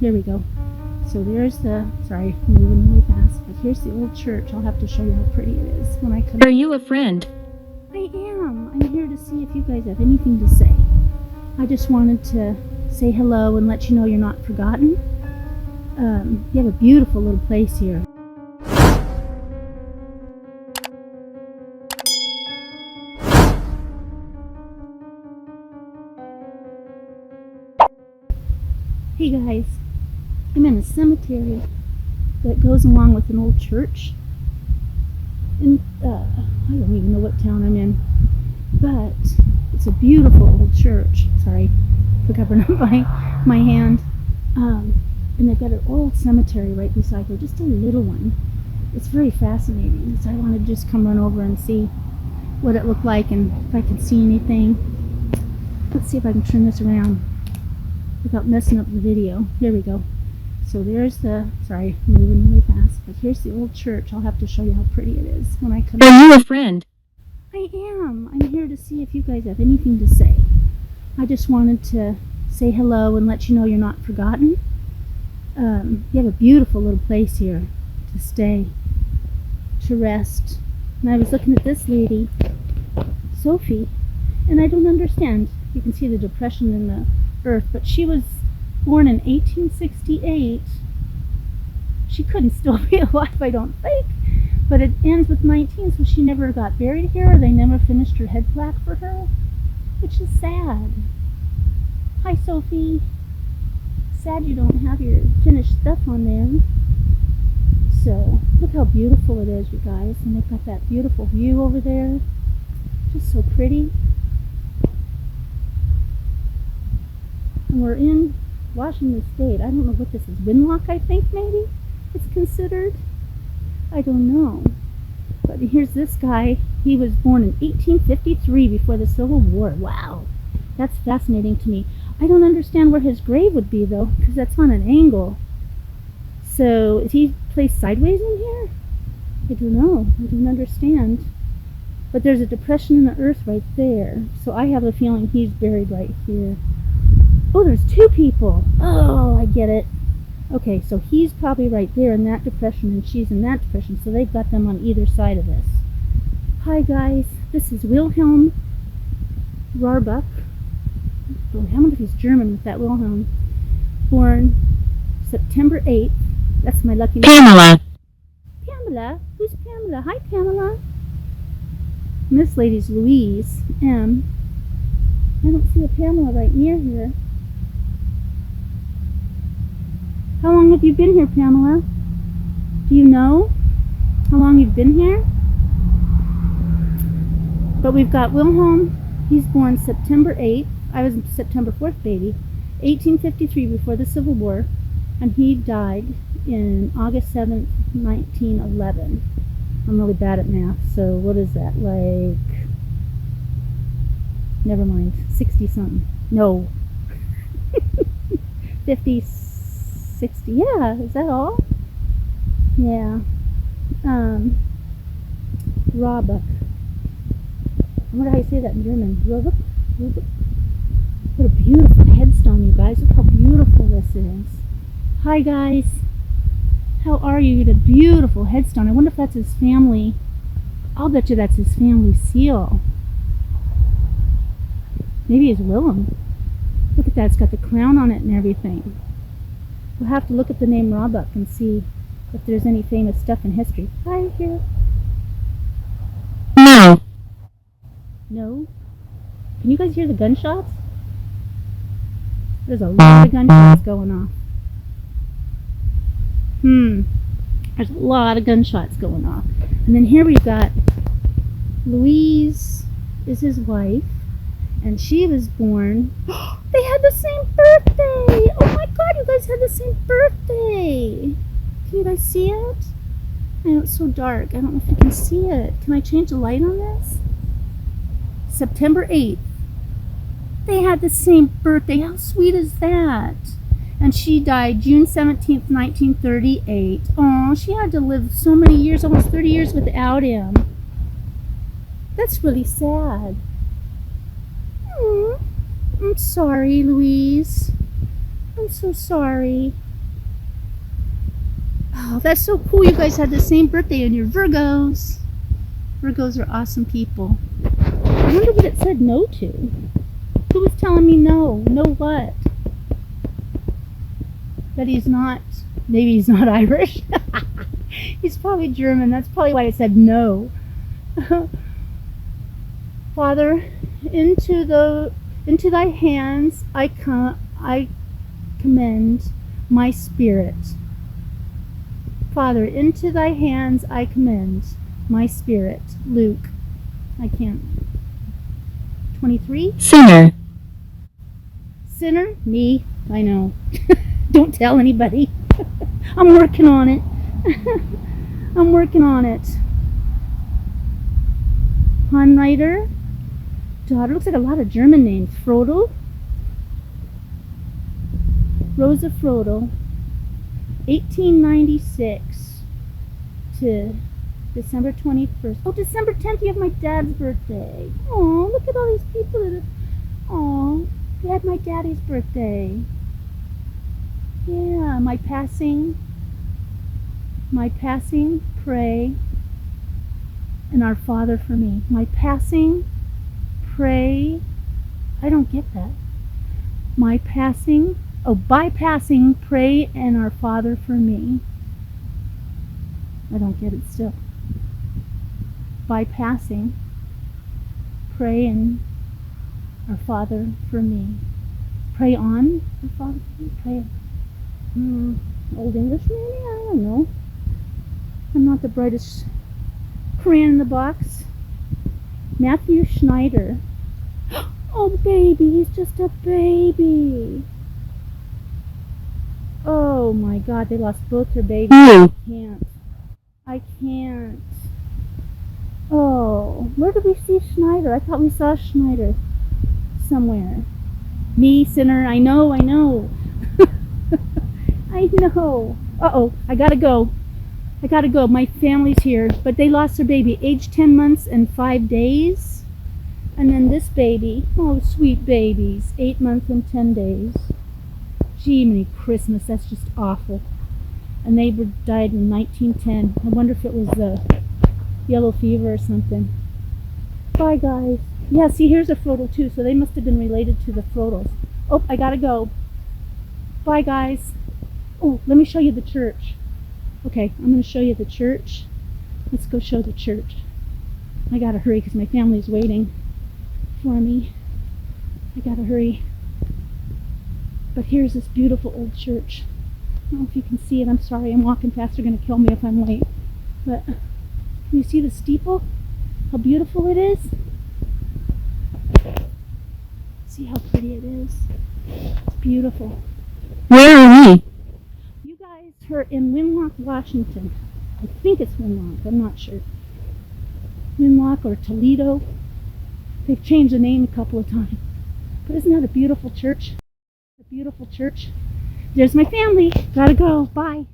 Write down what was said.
Here we go. So there's the, sorry, I'm moving really fast, but here's the old church. I'll have to show you how pretty it is when I come. Are you a friend? I am. I'm here to see if you guys have anything to say. I just wanted to say hello and let you know you're not forgotten. You have a beautiful little place here. Hey guys, I'm in a cemetery that goes along with an old church. And I don't even know what town I'm in, but it's a beautiful old church. Sorry for covering up my hand. And they've got an old cemetery right beside here, just a little one. It's very fascinating. So I wanted to just come run over and see what it looked like and if I could see anything. Let's see if I can turn this around without messing up the video. Here we go. So there's the, sorry, I'm moving really fast, but here's the old church. I'll have to show you how pretty it is when I come. Are you a friend? I am. I'm here to see if you guys have anything to say. I just wanted to say hello and let you know you're not forgotten. You have a beautiful little place here to stay, to rest. And I was looking at this lady, Sophie, and I don't understand. You can see the depression in the earth, but she was born in 1868. She couldn't still be alive, I don't think, but it ends with 19, so she never got buried here, or they never finished her head plaque for her, which is sad. Hi Sophie. Sad you don't have your finished stuff on there. So look how beautiful it is, you guys, and they've got that beautiful view over there, just so pretty. And we're in Washington State. I don't know what this is. Winlock, I think, maybe it's considered. I don't know. But here's this guy. He was born in 1853, before the Civil War. Wow. That's fascinating to me. I don't understand where his grave would be, though, because that's on an angle. So is he placed sideways in here? I don't know. I don't understand. But there's a depression in the earth right there. So I have a feeling he's buried right here. Oh, there's two people. Oh, I get it. Okay, so he's probably right there in that depression, and she's in that depression, so they've got them on either side of this. Hi, guys. This is Wilhelm Rarbuck. I wonder if he's German with that Wilhelm. Born September 8th. That's my lucky number. Pamela. Pamela? Who's Pamela? Hi, Pamela. And this lady's Louise M. I don't see a Pamela right near here. How long have you been here, Pamela? Do you know how long you've been here? But we've got Wilhelm. He's born September 8th. I was a September 4th baby. 1853, before the Civil War. And he died in August 7th, 1911. I'm really bad at math, so what is that? Like, never mind, 60-something. No. 50, 60. Yeah, is that all? Yeah. Roebuck. I wonder how you say that in German. Roebuck? Roebuck? What a beautiful headstone, you guys. Look how beautiful this is. Hi, guys. How are you? You get a beautiful headstone. I wonder if that's his family. I'll bet you that's his family seal. Maybe it's Willem. Look at that. It's got the crown on it and everything. We'll have to look at the name Roebuck and see if there's any famous stuff in history. Hi, here. No. No? Can you guys hear the gunshots? There's a lot of gunshots going off. There's a lot of gunshots going off. And then here we've got Louise is his wife, and she was born. They had the same birthday! Oh my god, you guys had the same birthday! Can you guys see it? I know it's so dark. I don't know if you can see it. Can I change the light on this? September 8th. They had the same birthday. How sweet is that? And she died June 17th, 1938. Oh, she had to live so many years, almost 30 years without him. That's really sad. I'm sorry, Louise. I'm so sorry. Oh, that's so cool. You guys had the same birthday and you're Virgos. Virgos are awesome people. I wonder what it said no to. Who was telling me no? No what? That he's not, maybe he's not Irish. He's probably German. That's probably why it said no. Father, into thy hands I commend my spirit. Father, into thy hands I commend my spirit. Luke, I can't. 23? Sinner. Sinner? Me? I know. Don't tell anybody. I'm working on it. I'm working on it. Hanreiter. Daughter. Looks like a lot of German names. Frodo. Rosa Frodo. 1896 to December 21st. Oh, December 10th, you have my dad's birthday. Oh, look at all these people that are... Oh, you had my daddy's birthday. Yeah, my passing, pray, and our Father for me. My passing, pray, I don't get that. My passing, by passing, pray, and our Father for me. I don't get it still. By passing, pray, and our Father for me. Pray on our Father for me? Pray. Old English maybe? I don't know. I'm not the brightest crayon in the box. Matthew Schneider. Oh, baby, he's just a baby. Oh my God, they lost both their babies. I can't. Oh, where did we see Schneider? I thought we saw Schneider somewhere. Me, sinner, I know. I know. Uh-oh, I gotta go. My family's here, but they lost their baby, age 10 months and 5 days. And then this baby, oh, sweet babies, 8 months and 10 days. Gee, many Christmas, that's just awful. And they died in 1910. I wonder if it was the yellow fever or something. Bye, guys. Yeah, see, here's a Frodo, too, so they must have been related to the Frodos. Oh, I gotta go. Bye, guys. Oh, let me show you the church. Okay, I'm going to show you the church. Let's go show the church. I gotta hurry because my family's waiting for me. I gotta hurry. But here's this beautiful old church. I don't know if you can see it. I'm sorry, I'm walking fast. They're going to kill me if I'm late. But can you see the steeple? How beautiful it is? See how pretty it is? It's beautiful. Where are we? You guys are in Winlock, Washington. I think it's Winlock. I'm not sure. Winlock or Toledo. They've changed the name a couple of times. But isn't that a beautiful church? A beautiful church. There's my family. Gotta go. Bye.